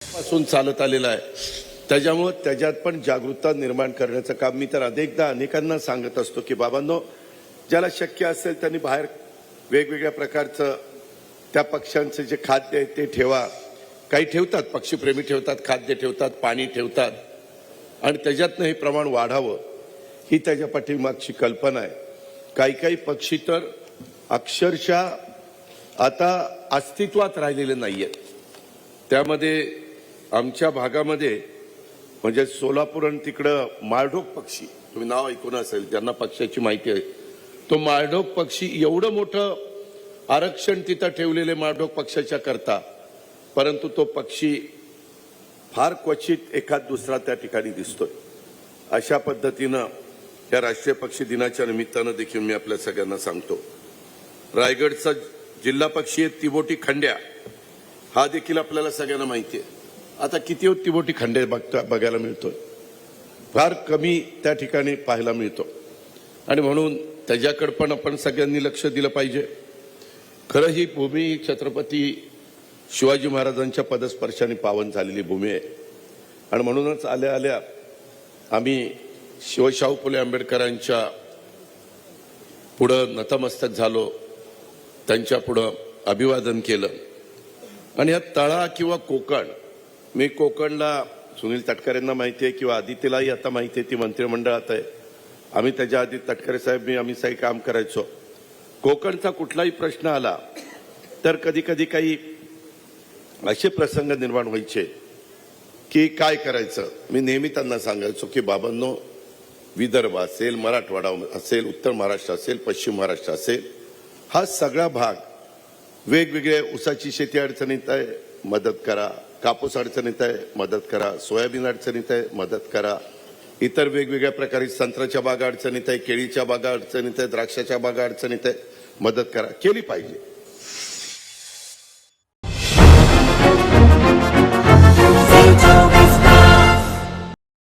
पासून चालत आलेला आहे, त्याच्यामुळे त्याच्यात पण जागरूकता निर्माण करण्याचं काम मी तर अनेकांना सांगत असतो की बाबांनो, ज्याला शक्य असेल त्यांनी बाहेर वेगवेगळ्या प्रकारचं त्या पक्ष्यांचं जे खाद्य आहे ते ठेवा. काही ठेवतात, पक्षीप्रेमी ठेवतात, खाद्य ठेवतात, पाणी ठेवतात आणि त्याच्यातनं हे प्रमाण वाढावं ही त्याच्या पाठीमागची कल्पना आहे. काही पक्षी तर अक्षरशः आता अस्तित्वात राहिलेले नाहीयेत. त्यामध्ये आमच्या भागामध्ये म्हणजे सोलापूर आणि तिकडं माळढोक पक्षी, तुम्ही नाव ऐकून असेल, ज्यांना पक्षाची माहिती आहे, तो माळढोक पक्षी एवढं मोठं आरक्षण तिथं ठेवलेले माळढोक पक्षाच्या करता, परंतु तो पक्षी फार क्वचित एखाद दुसरा त्या ठिकाणी दिसतोय. अशा पद्धतीनं या राष्ट्रीय पक्षी दिनाच्या निमित्तानं देखील मी आपल्या सगळ्यांना सांगतो, रायगडचा जिल्हा पक्षी आहे तिबोटी खंड्या, हा देखील आपल्याला सगळ्यांना माहिती आहे. आता किती तिबोटी खंड्या बघायला मिळतोय, फार कमी त्या ठिकाणी पाहायला मिळतो आणि म्हणून त्याच्याकडे पण आपण सगळ्यांनी लक्ष दिलं पाहिजे. खरं ही भूमी छत्रपती शिवाजी महाराजांच्या पदस्पर्शाने पावन झालेली भूमी आहे आणि म्हणूनच आल्या आल्या आम्ही शिवशाहू फुले आंबेडकरांच्या पुढं नतमस्तक झालो, त्यांच्या पुढं अभिवादन केलं. आणि या तळा किंवा कोकण, मी कोकणला सुनील तटकरेंना माहिती आहे किंवा आदित्यलाही आता माहिती आहे, ती मंत्रिमंडळात आहे. आम्ही त्याच्या आधी तटकरे साहेब आम्ही सही काम करायचो. कोकणचा कुठलाही प्रश्न आला तर कधी कधी काही असे प्रसंग निर्माण व्हायचे की काय करायचं. मी नेहमी त्यांना सांगायचो की बाबांनो, विदर्भ असेल, मराठवाडा असेल, उत्तर महाराष्ट्र असेल, पश्चिम महाराष्ट्र असेल, हा सगळा भाग वेगवेगळे ऊसाची शेती अडचणीत आहे, मदत करा. कापूस अडचणीत आहे, मदत करा. सोयाबीन अडचणीत आहे, मदत करा. इतर वेगवेगळ्या प्रकारे संत्र्याच्या बागा अडचणीत आहे, केळीच्या बागा अडचणीत आहे, द्राक्षाच्या बागा अडचणीत आहे, मदत करा. केली पाहिजे.